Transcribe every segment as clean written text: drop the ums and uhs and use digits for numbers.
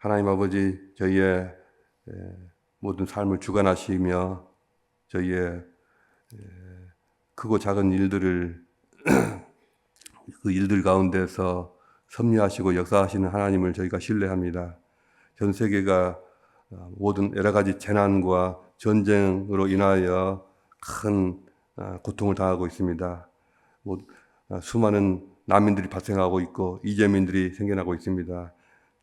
하나님 아버지, 저희의 모든 삶을 주관하시며 저희의 크고 작은 일들을 그 일들 가운데서 섭리하시고 역사하시는 하나님을 저희가 신뢰합니다. 전 세계가 모든 여러 가지 재난과 전쟁으로 인하여 큰 고통을 당하고 있습니다. 수많은 난민들이 발생하고 있고 이재민들이 생겨나고 있습니다.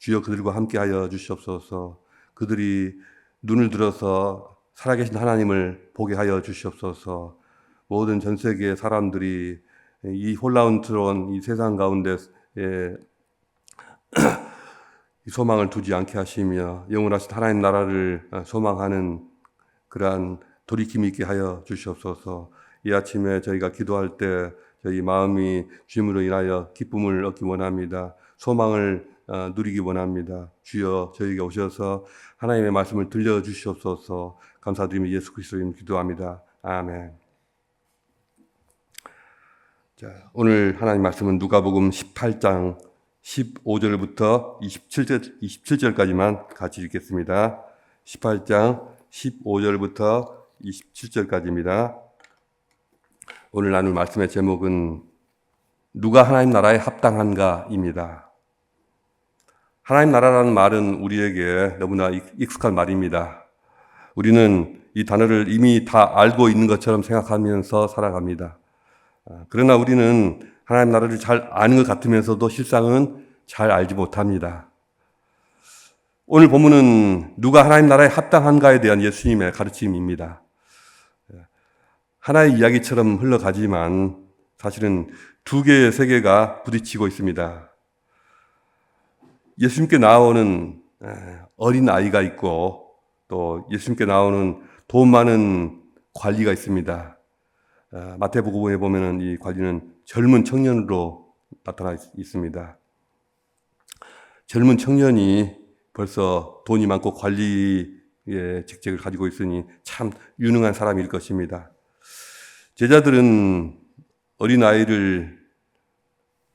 주여 그들과 함께하여 주시옵소서. 그들이 눈을 들어서 살아계신 하나님을 보게 하여 주시옵소서. 모든 전 세계의 사람들이 이 혼란스러운 이 세상 가운데 소망을 두지 않게 하시며 영원하신 하나님 나라를 소망하는 그러한 돌이킴이 있게 하여 주시옵소서. 이 아침에 저희가 기도할 때 저희 마음이 주님으로 인하여 기쁨을 얻기 원합니다. 소망을 누리기 원합니다. 주여 저희에게 오셔서 하나님의 말씀을 들려주시옵소서. 감사드리며 예수 그리스도 이름으로 기도합니다. 아멘. 자, 오늘 하나님 말씀은 누가복음 18장 15절부터 27절까지만 같이 읽겠습니다. 18장 15절부터 27절까지입니다. 오늘 나눌 말씀의 제목은 누가 하나님 나라에 합당한가입니다. 하나님 나라라는 말은 우리에게 너무나 익숙한 말입니다. 우리는 이 단어를 이미 다 알고 있는 것처럼 생각하면서 살아갑니다. 그러나 우리는 하나님 나라를 잘 아는 것 같으면서도 실상은 잘 알지 못합니다. 오늘 본문은 누가 하나님 나라에 합당한가에 대한 예수님의 가르침입니다. 하나의 이야기처럼 흘러가지만 사실은 두 개의 세계가 부딪히고 있습니다. 예수님께 나오는 어린 아이가 있고 또 예수님께 나오는 돈 많은 관리가 있습니다. 마태복음에 보면은 이 관리는 젊은 청년으로 나타나 있습니다. 젊은 청년이 벌써 돈이 많고 관리의 직책을 가지고 있으니 참 유능한 사람일 것입니다. 제자들은 어린아이를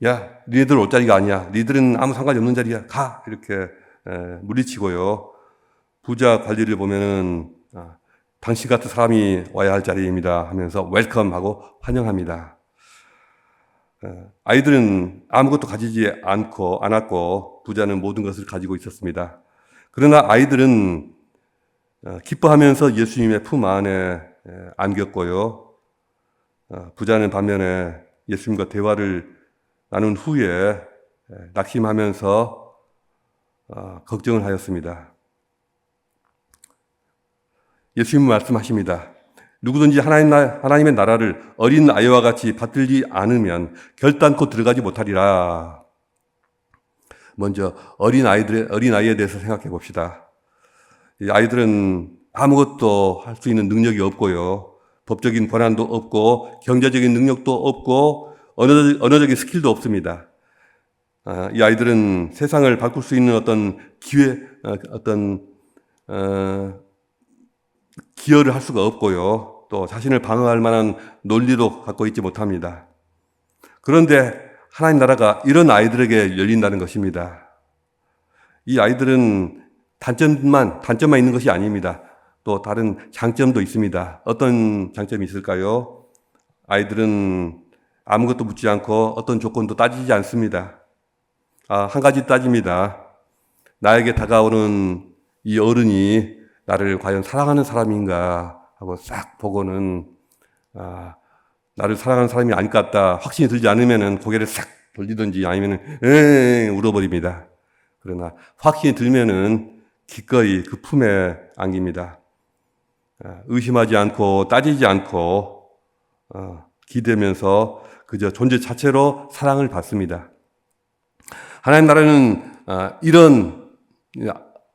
야, 니네들 올 자리가 아니야. 니들은 아무 상관이 없는 자리야. 가! 이렇게 물리치고요. 부자 관리를 보면은 당신 같은 사람이 와야 할 자리입니다 하면서 웰컴하고 환영합니다. 아이들은 아무것도 가지지 않았고 부자는 모든 것을 가지고 있었습니다. 그러나 아이들은 기뻐하면서 예수님의 품 안에 안겼고요. 부자는 반면에 예수님과 대화를 나눈 후에 낙심하면서 걱정을 하였습니다. 예수님은 말씀하십니다. 누구든지 하나님의 나라를 어린 아이와 같이 받들지 않으면 결단코 들어가지 못하리라. 먼저 어린아이에 대해서 생각해 봅시다. 이 아이들은 아무것도 할 수 있는 능력이 없고요. 법적인 권한도 없고 경제적인 능력도 없고 언어적인 스킬도 없습니다. 이 아이들은 세상을 바꿀 수 있는 어떤 기여를 할 수가 없고요. 또 자신을 방어할 만한 논리도 갖고 있지 못합니다. 그런데 하나님 나라가 이런 아이들에게 열린다는 것입니다. 이 아이들은 단점만 있는 것이 아닙니다. 또 다른 장점도 있습니다. 어떤 장점이 있을까요? 아이들은 아무것도 묻지 않고 어떤 조건도 따지지 않습니다. 한 가지 따집니다. 나에게 다가오는 이 어른이 나를 과연 사랑하는 사람인가 하고 싹 보고는 나를 사랑하는 사람이 아닐 것 같다 확신이 들지 않으면은 고개를 싹 돌리든지 아니면은 울어버립니다. 그러나 확신이 들면은 기꺼이 그 품에 안깁니다. 의심하지 않고 따지지 않고 기대면서 그저 존재 자체로 사랑을 받습니다. 하나님 나라는 이런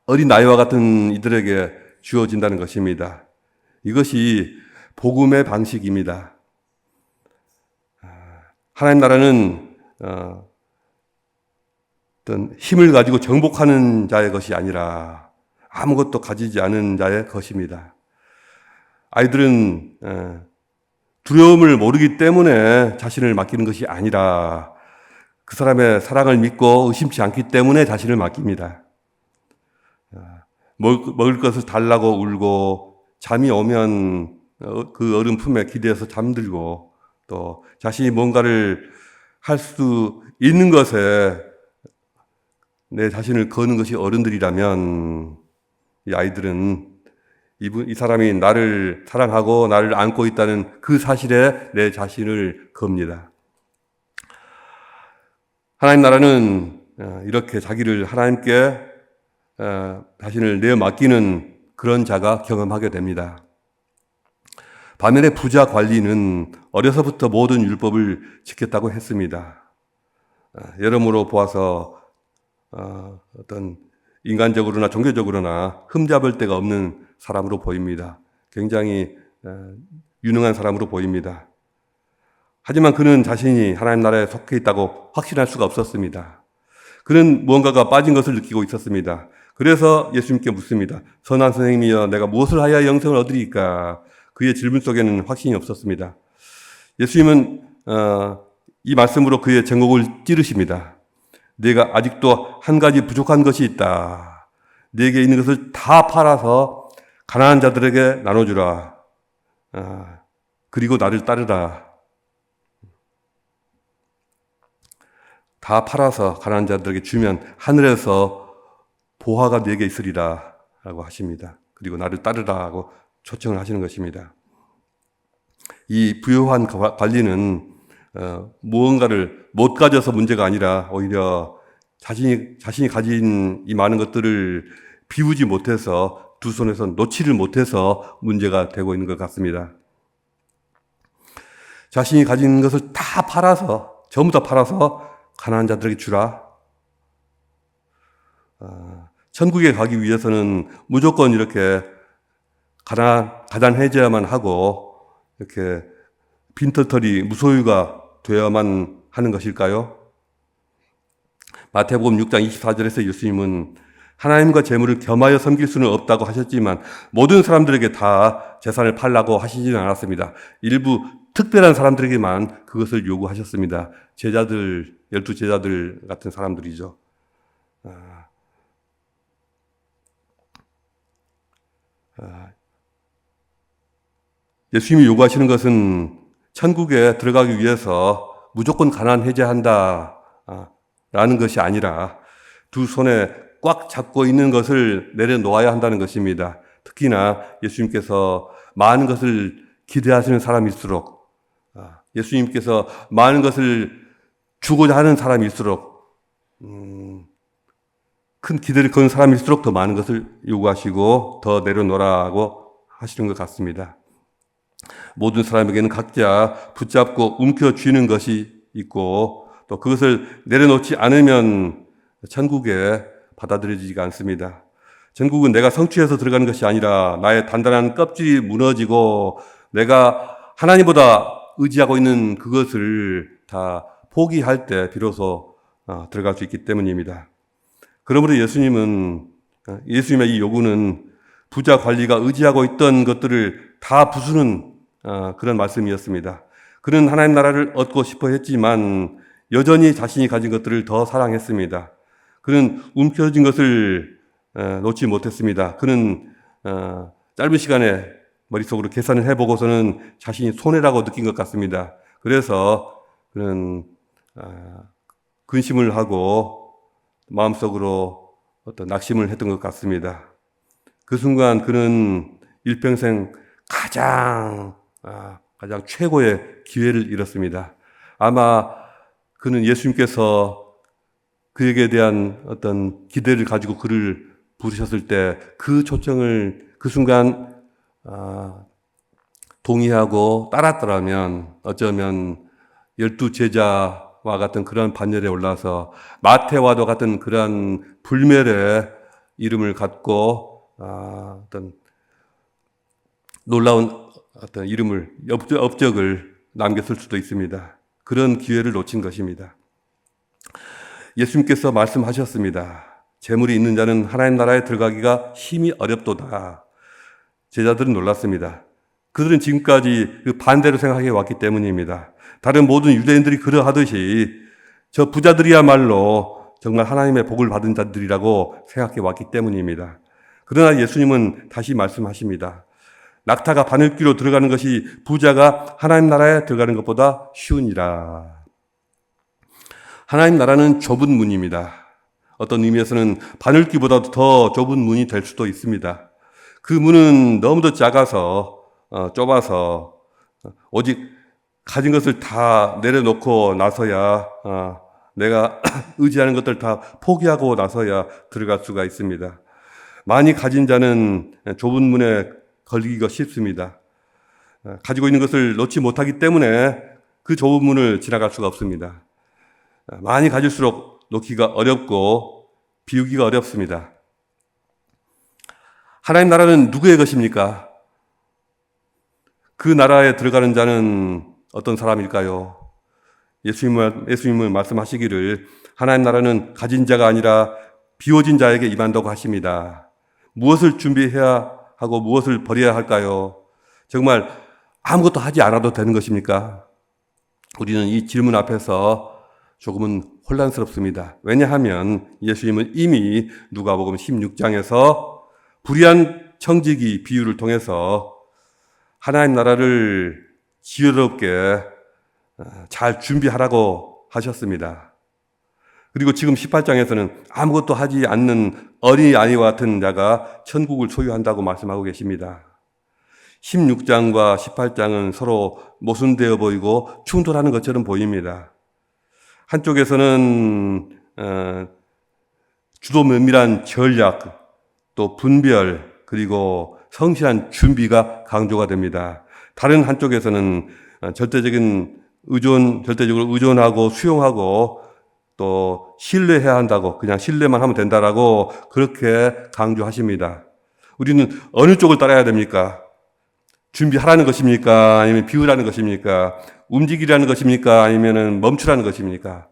어린 아이와 같은 이들에게 주어진다는 것입니다. 이것이 복음의 방식입니다. 하나님 나라는 어떤 힘을 가지고 정복하는 자의 것이 아니라 아무것도 가지지 않은 자의 것입니다. 아이들은 두려움을 모르기 때문에 자신을 맡기는 것이 아니라 그 사람의 사랑을 믿고 의심치 않기 때문에 자신을 맡깁니다. 먹을 것을 달라고 울고 잠이 오면 그 어른 품에 기대어서 잠들고 또 자신이 뭔가를 할 수 있는 것에 내 자신을 거는 것이 어른들이라면 이 아이들은 이 사람이 나를 사랑하고 나를 안고 있다는 그 사실에 내 자신을 겁니다. 하나님 나라는 이렇게 자기를 하나님께 자신을 내어 맡기는 그런 자가 경험하게 됩니다. 반면에 부자 관리는 어려서부터 모든 율법을 지켰다고 했습니다. 여러모로 보아서 어떤 인간적으로나 종교적으로나 흠잡을 데가 없는 사람으로 보입니다. 굉장히 유능한 사람으로 보입니다. 하지만 그는 자신이 하나님 나라에 속해 있다고 확신할 수가 없었습니다. 그는 무언가가 빠진 것을 느끼고 있었습니다. 그래서 예수님께 묻습니다. 선한 선생님이여, 내가 무엇을 하여야 영생을 얻으리까? 그의 질문 속에는 확신이 없었습니다. 예수님은 이 말씀으로 그의 정곡을 찌르십니다. 내가 아직도 한 가지 부족한 것이 있다. 네게 있는 것을 다 팔아서 가난한 자들에게 나눠주라. 그리고 나를 따르라. 다 팔아서 가난한 자들에게 주면 하늘에서 보화가 네게 있으리라 라고 하십니다. 그리고 나를 따르라 고 초청을 하시는 것입니다. 이 부유한 관리는 무언가를 못 가져서 문제가 아니라 오히려 자신이 가진 이 많은 것들을 비우지 못해서 두 손에서 놓지를 못해서 문제가 되고 있는 것 같습니다. 자신이 가진 것을 다 팔아서, 전부 다 팔아서 가난한 자들에게 주라. 천국에 가기 위해서는 무조건 이렇게 가난해져야만 하고 이렇게 빈털터리 무소유가 되어야만 하는 것일까요? 마태복음 6장 24절에서 예수님은 하나님과 재물을 겸하여 섬길 수는 없다고 하셨지만 모든 사람들에게 다 재산을 팔라고 하시지는 않았습니다. 일부 특별한 사람들에게만 그것을 요구하셨습니다. 제자들, 12제자들 같은 사람들이죠. 예수님이 요구하시는 것은 천국에 들어가기 위해서 무조건 가난해져야 한다 라는 것이 아니라 두 손에 꽉 잡고 있는 것을 내려놓아야 한다는 것입니다. 특히나 예수님께서 많은 것을 기대하시는 사람일수록, 예수님께서 많은 것을 주고자 하는 사람일수록, 큰 기대를 거는 사람일수록 더 많은 것을 요구하시고 더 내려놓으라고 하시는 것 같습니다. 모든 사람에게는 각자 붙잡고 움켜쥐는 것이 있고 또 그것을 내려놓지 않으면 천국에 받아들여지지가 않습니다. 천국은 내가 성취해서 들어가는 것이 아니라 나의 단단한 껍질이 무너지고 내가 하나님보다 의지하고 있는 그것을 다 포기할 때 비로소 들어갈 수 있기 때문입니다. 그러므로 예수님의 이 요구는 부자 관리가 의지하고 있던 것들을 다 부수는 그런 말씀이었습니다. 그는 하나님 나라를 얻고 싶어 했지만 여전히 자신이 가진 것들을 더 사랑했습니다. 그는 움켜쥔 것을 놓지 못했습니다. 그는 짧은 시간에 머릿속으로 계산을 해보고서는 자신이 손해라고 느낀 것 같습니다. 그래서 그는 근심을 하고 마음속으로 어떤 낙심을 했던 것 같습니다. 그 순간 그는 일평생 가장 최고의 기회를 잃었습니다. 아마 그는 예수님께서 그에게 대한 어떤 기대를 가지고 그를 부르셨을 때 그 초청을 그 순간 동의하고 따랐더라면 어쩌면 12제자와 같은 그런 반열에 올라서 마태와도 같은 그런 불멸의 이름을 갖고 어떤 놀라운 어떤 이름을 업적을 남겼을 수도 있습니다. 그런 기회를 놓친 것입니다. 예수님께서 말씀하셨습니다. 재물이 있는 자는 하나님 나라에 들어가기가 힘이 어렵도다. 제자들은 놀랐습니다. 그들은 지금까지 그 반대로 생각해 왔기 때문입니다. 다른 모든 유대인들이 그러하듯이 저 부자들이야말로 정말 하나님의 복을 받은 자들이라고 생각해 왔기 때문입니다. 그러나 예수님은 다시 말씀하십니다. 낙타가 바늘귀로 들어가는 것이 부자가 하나님 나라에 들어가는 것보다 쉬우니라. 하나님 나라는 좁은 문입니다. 어떤 의미에서는 바늘귀보다도 더 좁은 문이 될 수도 있습니다. 그 문은 너무도 작아서 좁아서 오직 가진 것을 다 내려놓고 나서야 내가 의지하는 것들 다 포기하고 나서야 들어갈 수가 있습니다. 많이 가진 자는 좁은 문에 걸리기가 쉽습니다. 가지고 있는 것을 놓지 못하기 때문에 그 좁은 문을 지나갈 수가 없습니다. 많이 가질수록 놓기가 어렵고 비우기가 어렵습니다. 하나님 나라는 누구의 것입니까? 그 나라에 들어가는 자는 어떤 사람일까요? 예수님은 말씀하시기를 하나님 나라는 가진 자가 아니라 비워진 자에게 임한다고 하십니다. 무엇을 준비해야 하고 무엇을 버려야 할까요? 정말 아무것도 하지 않아도 되는 것입니까? 우리는 이 질문 앞에서 조금은 혼란스럽습니다. 왜냐하면 예수님은 이미 누가복음 16장에서 불의한 청지기 비유를 통해서 하나님 나라를 지혜롭게 잘 준비하라고 하셨습니다. 그리고 지금 18장에서는 아무것도 하지 않는 어린아이와 같은 자가 천국을 소유한다고 말씀하고 계십니다. 16장과 18장은 서로 모순되어 보이고 충돌하는 것처럼 보입니다. 한쪽에서는 주도 면밀한 전략, 또 분별, 그리고 성실한 준비가 강조가 됩니다. 다른 한쪽에서는 절대적으로 의존하고 수용하고 또 신뢰해야 한다고, 그냥 신뢰만 하면 된다라고 그렇게 강조하십니다. 우리는 어느 쪽을 따라야 됩니까? 준비하라는 것입니까? 아니면 비우라는 것입니까? 움직이라는 것입니까? 아니면 멈추라는 것입니까?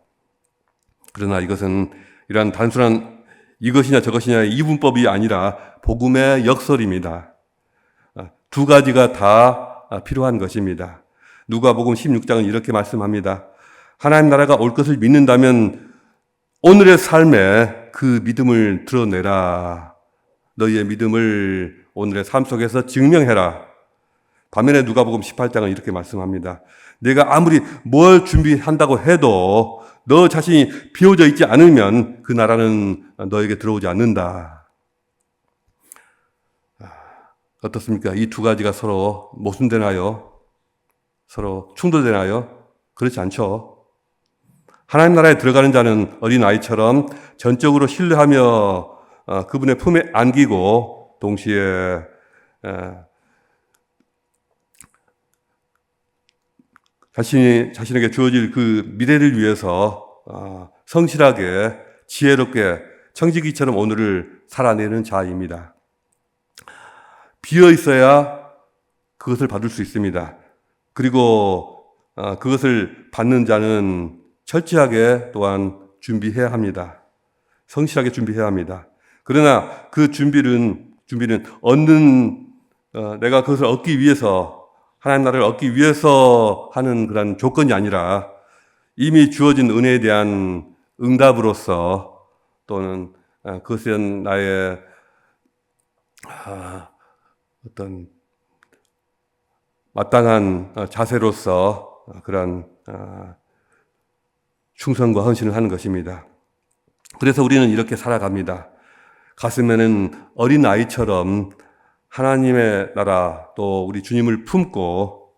그러나 이것은 이러한 단순한 이것이냐 저것이냐의 이분법이 아니라 복음의 역설입니다. 두 가지가 다 필요한 것입니다. 누가복음 16장은 이렇게 말씀합니다. 하나님 나라가 올 것을 믿는다면 오늘의 삶에 그 믿음을 드러내라. 너희의 믿음을 오늘의 삶 속에서 증명해라. 반면에 누가복음 18장은 이렇게 말씀합니다. 내가 아무리 뭘 준비한다고 해도 너 자신이 비워져 있지 않으면 그 나라는 너에게 들어오지 않는다. 어떻습니까? 이 두 가지가 서로 모순되나요? 서로 충돌되나요? 그렇지 않죠. 하나님 나라에 들어가는 자는 어린아이처럼 전적으로 신뢰하며 그분의 품에 안기고 동시에 자신에게 주어질 그 미래를 위해서 성실하게 지혜롭게 청지기처럼 오늘을 살아내는 자입니다. 비어 있어야 그것을 받을 수 있습니다. 그리고 그것을 받는 자는 철저하게 또한 준비해야 합니다. 성실하게 준비해야 합니다. 그러나 그 준비는 내가 그것을 얻기 위해서, 하나님 나라를 얻기 위해서 하는 그런 조건이 아니라 이미 주어진 은혜에 대한 응답으로서 또는 그것은 나의 어떤 마땅한 자세로서 그런 충성과 헌신을 하는 것입니다. 그래서 우리는 이렇게 살아갑니다. 가슴에는 어린 아이처럼 하나님의 나라 또 우리 주님을 품고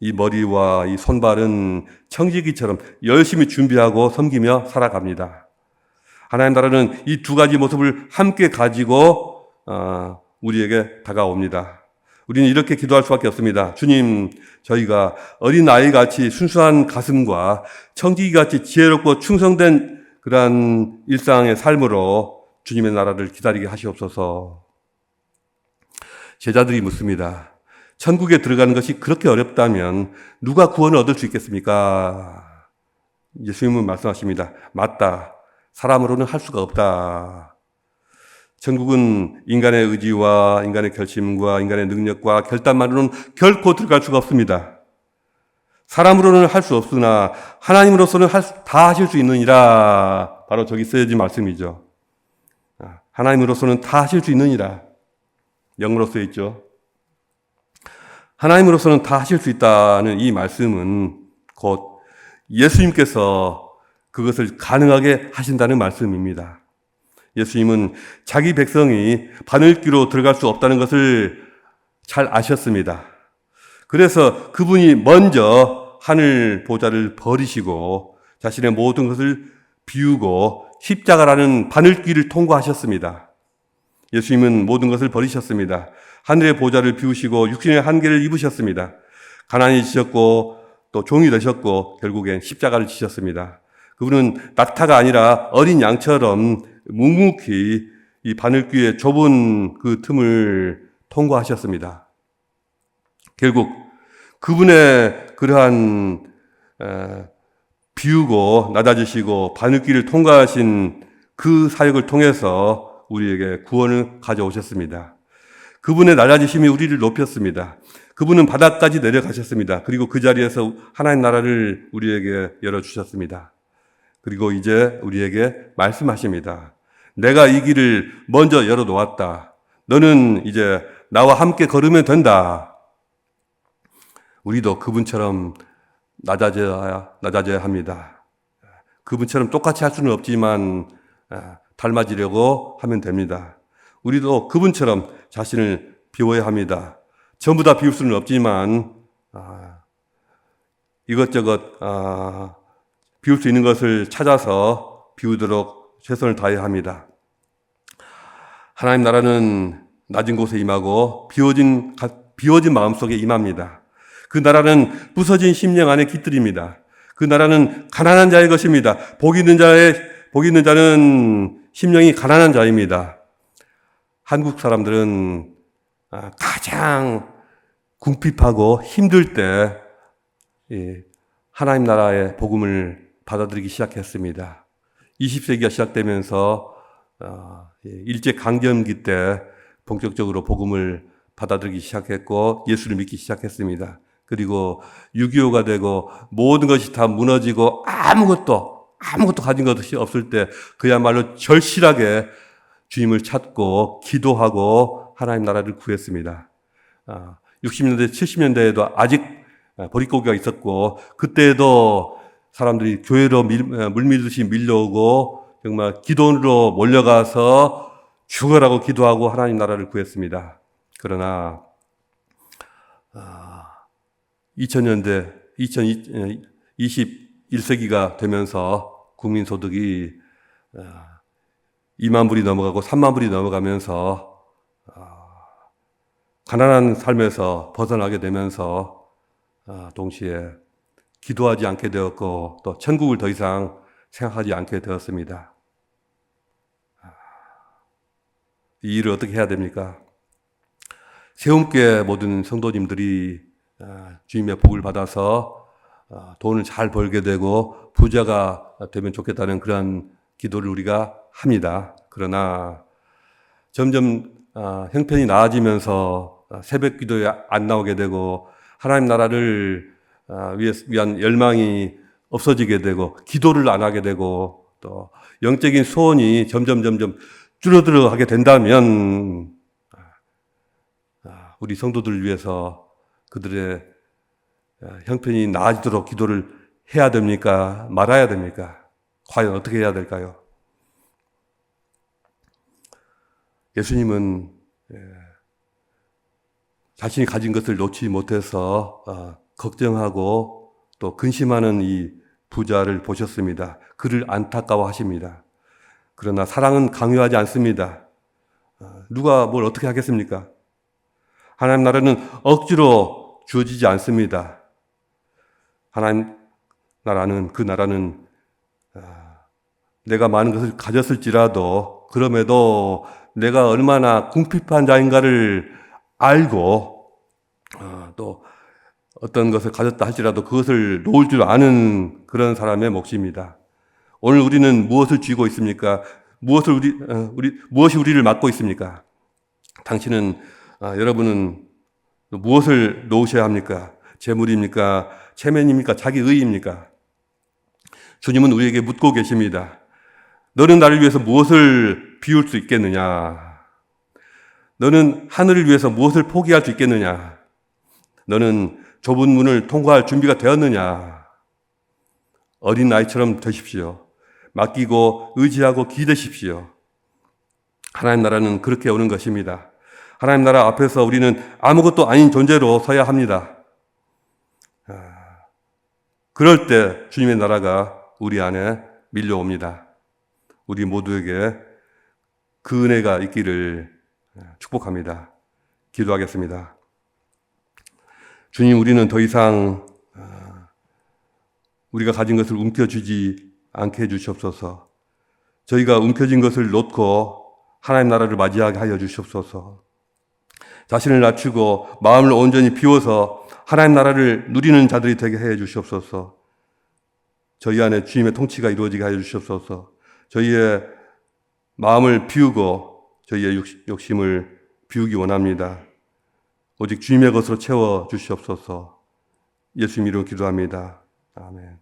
이 머리와 이 손발은 청지기처럼 열심히 준비하고 섬기며 살아갑니다. 하나님 나라는 이 두 가지 모습을 함께 가지고 우리에게 다가옵니다. 우리는 이렇게 기도할 수밖에 없습니다. 주님, 저희가 어린아이같이 순수한 가슴과 청지기같이 지혜롭고 충성된 그러한 일상의 삶으로 주님의 나라를 기다리게 하시옵소서. 제자들이 묻습니다. 천국에 들어가는 것이 그렇게 어렵다면 누가 구원을 얻을 수 있겠습니까? 예수님은 말씀하십니다. 맞다. 사람으로는 할 수가 없다. 천국은 인간의 의지와 인간의 결심과 인간의 능력과 결단만으로는 결코 들어갈 수가 없습니다. 사람으로는 할 수 없으나 하나님으로서는 다 하실 수 있느니라. 바로 저기 쓰여진 말씀이죠. 하나님으로서는 다 하실 수 있느니라. 영어로 써 있죠. 하나님으로서는 다 하실 수 있다는 이 말씀은 곧 예수님께서 그것을 가능하게 하신다는 말씀입니다. 예수님은 자기 백성이 바늘귀로 들어갈 수 없다는 것을 잘 아셨습니다. 그래서 그분이 먼저 하늘 보좌를 버리시고 자신의 모든 것을 비우고 십자가라는 바늘귀를 통과하셨습니다. 예수님은 모든 것을 버리셨습니다. 하늘의 보좌를 비우시고 육신의 한계를 입으셨습니다. 가난해지셨고 또 종이 되셨고 결국엔 십자가를 지셨습니다. 그분은 낙타가 아니라 어린 양처럼 묵묵히 이 바늘귀의 좁은 그 틈을 통과하셨습니다. 결국 그분의 그러한 비우고 낮아지시고 바늘귀를 통과하신 그 사역을 통해서 우리에게 구원을 가져오셨습니다. 그분의 낮아지심이 우리를 높였습니다. 그분은 바닥까지 내려가셨습니다. 그리고 그 자리에서 하나님 나라를 우리에게 열어주셨습니다. 그리고 이제 우리에게 말씀하십니다. 내가 이 길을 먼저 열어놓았다. 너는 이제 나와 함께 걸으면 된다. 우리도 그분처럼 낮아져야 합니다. 그분처럼 똑같이 할 수는 없지만 닮아지려고 하면 됩니다. 우리도 그분처럼 자신을 비워야 합니다. 전부 다 비울 수는 없지만 이것저것 비울 수 있는 것을 찾아서 비우도록 최선을 다해야 합니다. 하나님 나라는 낮은 곳에 임하고 비워진 마음속에 임합니다. 그 나라는 부서진 심령 안에 깃들입니다. 그 나라는 가난한 자의 것입니다. 복 있는 자는 심령이 가난한 자입니다. 한국 사람들은 가장 궁핍하고 힘들 때 하나님 나라의 복음을 받아들이기 시작했습니다. 20세기가 시작되면서 일제강점기 때 본격적으로 복음을 받아들이기 시작했고 예수를 믿기 시작했습니다. 그리고 6.25가 되고 모든 것이 다 무너지고 아무것도 가진 것이 없을 때 그야말로 절실하게 주님을 찾고 기도하고 하나님 나라를 구했습니다. 60년대, 70년대에도 아직 보릿고개가 있었고 그때도 사람들이 교회로 물밀듯이 밀려오고 정말 기도원으로 몰려가서 죽어라고 기도하고 하나님 나라를 구했습니다. 그러나 2000년대, 21세기가 되면서 국민소득이 2만 불이 넘어가고 3만 불이 넘어가면서 가난한 삶에서 벗어나게 되면서 동시에 기도하지 않게 되었고 또 천국을 더 이상 생각하지 않게 되었습니다. 이 일을 어떻게 해야 됩니까? 세움교회 모든 성도님들이 주님의 복을 받아서 돈을 잘 벌게 되고 부자가 되면 좋겠다는 그런 기도를 우리가 합니다. 그러나 점점 형편이 나아지면서 새벽 기도에 안 나오게 되고 하나님 나라를 위한 열망이 없어지게 되고 기도를 안 하게 되고 또 영적인 소원이 점점 줄어들어 가게 된다면 우리 성도들을 위해서 그들의 형편이 나아지도록 기도를 해야 됩니까? 말아야 됩니까? 과연 어떻게 해야 될까요? 예수님은 자신이 가진 것을 놓지 못해서 걱정하고 또 근심하는 이 부자를 보셨습니다. 그를 안타까워하십니다. 그러나 사랑은 강요하지 않습니다. 누가 뭘 어떻게 하겠습니까? 하나님 나라는 억지로 주어지지 않습니다. 하나님 나라는 그 나라는 내가 많은 것을 가졌을지라도 그럼에도 내가 얼마나 궁핍한 자인가를 알고 또 어떤 것을 가졌다 할지라도 그것을 놓을 줄 아는 그런 사람의 몫입니다. 오늘 우리는 무엇을 쥐고 있습니까? 무엇이 우리를 막고 있습니까? 당신은 여러분은 무엇을 놓으셔야 합니까? 재물입니까? 체면입니까? 자기 의입니까? 주님은 우리에게 묻고 계십니다. 너는 나를 위해서 무엇을 비울 수 있겠느냐? 너는 하늘을 위해서 무엇을 포기할 수 있겠느냐? 너는 좁은 문을 통과할 준비가 되었느냐? 어린 아이처럼 되십시오. 맡기고 의지하고 기대십시오. 하나님 나라는 그렇게 오는 것입니다. 하나님 나라 앞에서 우리는 아무것도 아닌 존재로 서야 합니다. 그럴 때 주님의 나라가 우리 안에 밀려옵니다. 우리 모두에게 그 은혜가 있기를 축복합니다. 기도하겠습니다. 주님, 우리는 더 이상 우리가 가진 것을 움켜쥐지 않게 해주시옵소서. 저희가 움켜쥔 것을 놓고 하나님 나라를 맞이하게 하여 주시옵소서. 자신을 낮추고 마음을 온전히 비워서 하나님 나라를 누리는 자들이 되게 해 주시옵소서. 저희 안에 주님의 통치가 이루어지게 하여 주시옵소서. 저희의 마음을 비우고 저희의 욕심을 비우기 원합니다. 오직 주님의 것으로 채워 주시옵소서. 예수님 이름으로 기도합니다. 아멘.